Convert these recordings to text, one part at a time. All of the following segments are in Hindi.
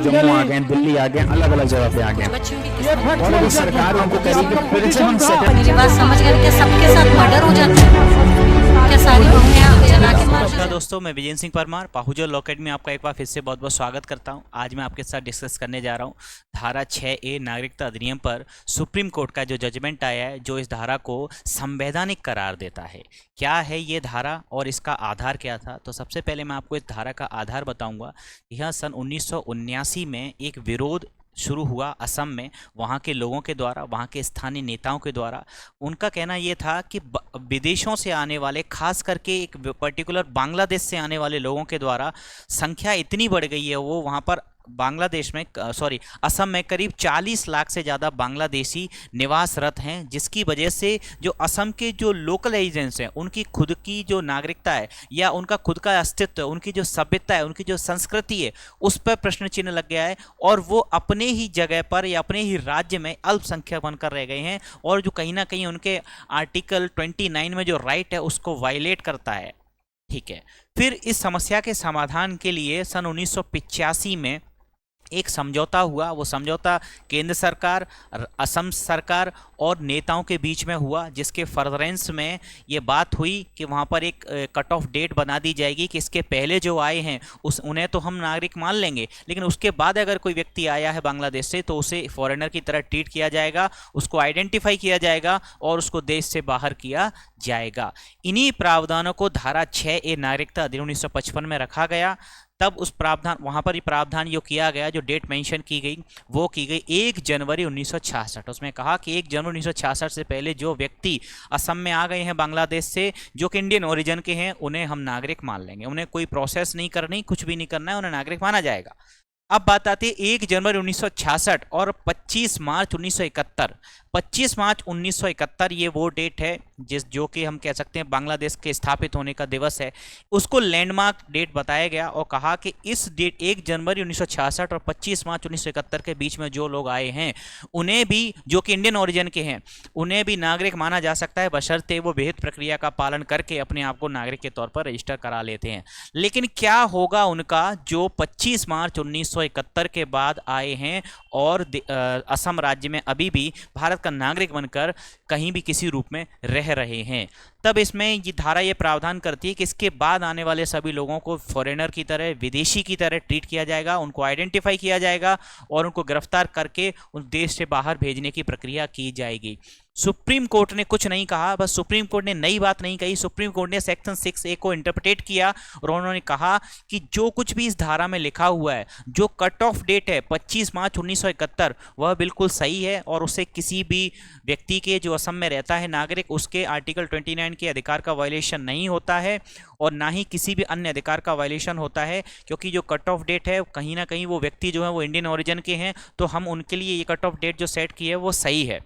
जम्मू आ गए, दिल्ली आ गए, अलग अलग जगह पे आ गए और अभी सरकार उनको कहेगी कि फिर से हम मेरी बात समझ गए क्या? सबके साथ मर्डर हो जाता है क्या? सारी बहुएं जला के मार। नमस्कार दोस्तों, मैं विजय सिंह परमार पाहुजर लॉ अकेडमी में आपका एक बार फिर से बहुत बहुत स्वागत करता हूं। आज मैं आपके साथ डिस्कस करने जा रहा हूं धारा 6A नागरिकता अधिनियम पर सुप्रीम कोर्ट का जो जजमेंट आया है, जो इस धारा को संवैधानिक करार देता है। क्या है ये धारा और इसका आधार क्या था? तो सबसे पहले मैं आपको इस धारा का आधार बताऊंगा। यह सन 1979 में एक विरोध शुरू हुआ असम में, वहाँ के लोगों के द्वारा, वहाँ के स्थानीय नेताओं के द्वारा। उनका कहना ये था कि विदेशों से आने वाले, खास करके एक पर्टिकुलर बांग्लादेश से आने वाले लोगों के द्वारा संख्या इतनी बढ़ गई है, वो वहाँ पर बांग्लादेश में असम में करीब 40 लाख से ज़्यादा बांग्लादेशी निवासरत हैं, जिसकी वजह से जो असम के जो लोकल एजेंट्स हैं, उनकी खुद की जो नागरिकता है या उनका खुद का अस्तित्व है, उनकी जो सभ्यता है, उनकी जो संस्कृति है, उस पर प्रश्न चिन्ह लग गया है और वो अपने ही जगह पर या अपने ही राज्य में अल्पसंख्यक बनकर रह गए हैं और जो कहीं ना कहीं उनके आर्टिकल 29 में जो राइट है उसको वायलेट करता है। ठीक है, फिर इस समस्या के समाधान के लिए सन 1985 में एक समझौता हुआ। वो समझौता केंद्र सरकार, असम सरकार और नेताओं के बीच में हुआ, जिसके फर्दरेंस में ये बात हुई कि वहाँ पर एक कट ऑफ डेट बना दी जाएगी कि इसके पहले जो आए हैं उन्हें तो हम नागरिक मान लेंगे, लेकिन उसके बाद अगर कोई व्यक्ति आया है बांग्लादेश से तो उसे फॉरेनर की तरह ट्रीट किया जाएगा, उसको आइडेंटिफाई किया जाएगा और उसको देश से बाहर किया जाएगा। इन्हीं प्रावधानों को धारा 6A नागरिकता अधिनियम 1955 में रखा गया। तब उस प्रावधान, वहाँ पर ही प्रावधान जो किया गया, जो डेट मेंशन की गई वो की गई 1 जनवरी 1966। उसमें कहा कि 1 जनवरी 1966 से पहले जो व्यक्ति असम में आ गए हैं बांग्लादेश से, जो कि इंडियन ओरिजिन के हैं, उन्हें हम नागरिक मान लेंगे। उन्हें कोई प्रोसेस नहीं करनी, कुछ भी नहीं करना है, उन्हें नागरिक माना जाएगा। अब बात आती है 1 जनवरी 1966 और 25 मार्च 1971। 25 मार्च 1971 ये वो डेट है जो कि हम कह सकते हैं बांग्लादेश के स्थापित होने का दिवस है। उसको लैंडमार्क डेट बताया गया और कहा कि इस डेट 1 जनवरी 1966 और 25 मार्च 1971 के बीच में जो लोग आए हैं उन्हें भी, जो कि इंडियन ओरिजिन के हैं, उन्हें भी नागरिक माना जा सकता है, बशर्ते वो विहित प्रक्रिया का पालन करके अपने आप को नागरिक के तौर पर रजिस्टर करा लेते हैं। लेकिन क्या होगा उनका जो 25 मार्च 1971 के बाद आए हैं और असम राज्य में अभी भी भारत का नागरिक बनकर कहीं भी किसी रूप में रह रहे हैं? तब इसमें ये धारा ये प्रावधान करती है कि इसके बाद आने वाले सभी लोगों को फॉरेनर की तरह, विदेशी की तरह ट्रीट किया जाएगा, उनको आइडेंटिफाई किया जाएगा और उनको गिरफ्तार करके उन देश से बाहर भेजने की प्रक्रिया की जाएगी। सुप्रीम कोर्ट ने कुछ नहीं कहा, बस सुप्रीम कोर्ट ने नई बात नहीं कही। सुप्रीम कोर्ट ने सेक्शन 6A को इंटरप्रेट किया और उन्होंने कहा कि जो कुछ भी इस धारा में लिखा हुआ है, जो कट ऑफ डेट है 25 मार्च 1971, वह बिल्कुल सही है और उससे किसी भी व्यक्ति के जो असम में रहता है नागरिक, उसके आर्टिकल 29 के अधिकार का वायलेशन नहीं होता है और ना ही किसी भी अन्य अधिकार का वायलेशन होता है, क्योंकि जो कट ऑफ डेट है कहीं ना कहीं वो व्यक्ति जो है वो इंडियन ओरिजिन के हैं, तो हम उनके लिए ये कट ऑफ डेट जो सेट की है वो सही है।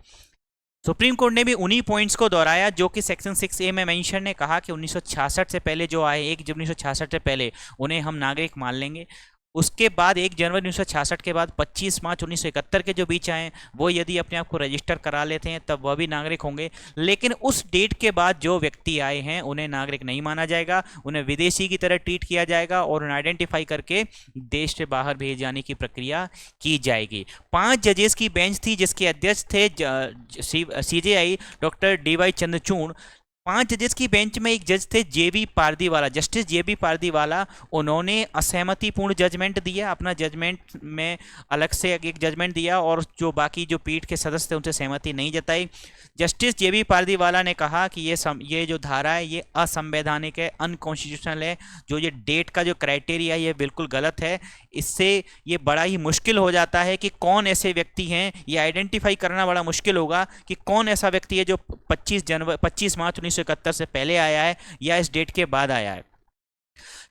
सुप्रीम कोर्ट ने भी उन्हीं पॉइंट्स को दोहराया जो कि सेक्शन 6A में मेंशन ने कहा कि 1966 से पहले जो आए, 1 जनवरी 1966 से पहले, उन्हें हम नागरिक मान लेंगे। उसके बाद 1 जनवरी 1966 के बाद 25 मार्च 1971 के जो बीच आए, वो यदि अपने आप को रजिस्टर करा लेते हैं तब वह भी नागरिक होंगे। लेकिन उस डेट के बाद जो व्यक्ति आए हैं उन्हें नागरिक नहीं माना जाएगा, उन्हें विदेशी की तरह ट्रीट किया जाएगा और उन्हें आइडेंटिफाई करके देश से बाहर भेज जाने की प्रक्रिया की जाएगी। 5 जजेस की बेंच थी, जिसके अध्यक्ष थे CJI डॉक्टर DY चंद्रचूड़। 5 जजेस की बेंच में एक जज थे JB Pardiwala, justice JB Pardiwala. उन्होंने असहमतिपूर्ण जजमेंट दिया, अपना जजमेंट में अलग से एक जजमेंट दिया और जो बाकी जो पीठ के सदस्य थे उनसे सहमति नहीं जताई। जस्टिस JB पारदीवाला ने कहा कि ये जो धारा है ये असंवैधानिक है, अनकॉन्स्टिट्यूशनल है। जो ये डेट का जो क्राइटेरिया है ये बिल्कुल गलत है। इससे ये बड़ा ही मुश्किल हो जाता है कि कौन ऐसे व्यक्ति हैं, ये आइडेंटिफाई करना बड़ा मुश्किल होगा कि कौन ऐसा व्यक्ति है जो 25 मार्च 1971 से पहले आया है या इस डेट के बाद आया है।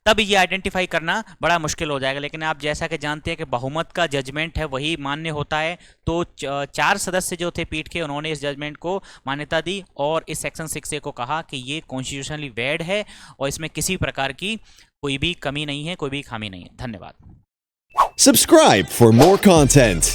तब ये आइडेंटिफाई करना बड़ा मुश्किल हो जाएगा। लेकिन आप जैसा कि जानते हैं कि बहुमत का जजमेंट है वही मान्य होता है, तो 4 सदस्य जो थे पीठ के, उन्होंने इस जजमेंट को मान्यता दी और इस सेक्शन 6A को कहा कि ये कॉन्स्टिट्यूशनली वैलिड है और इसमें किसी प्रकार की कोई भी कमी नहीं है, कोई भी खामी नहीं है। धन्यवाद। Subscribe for more content.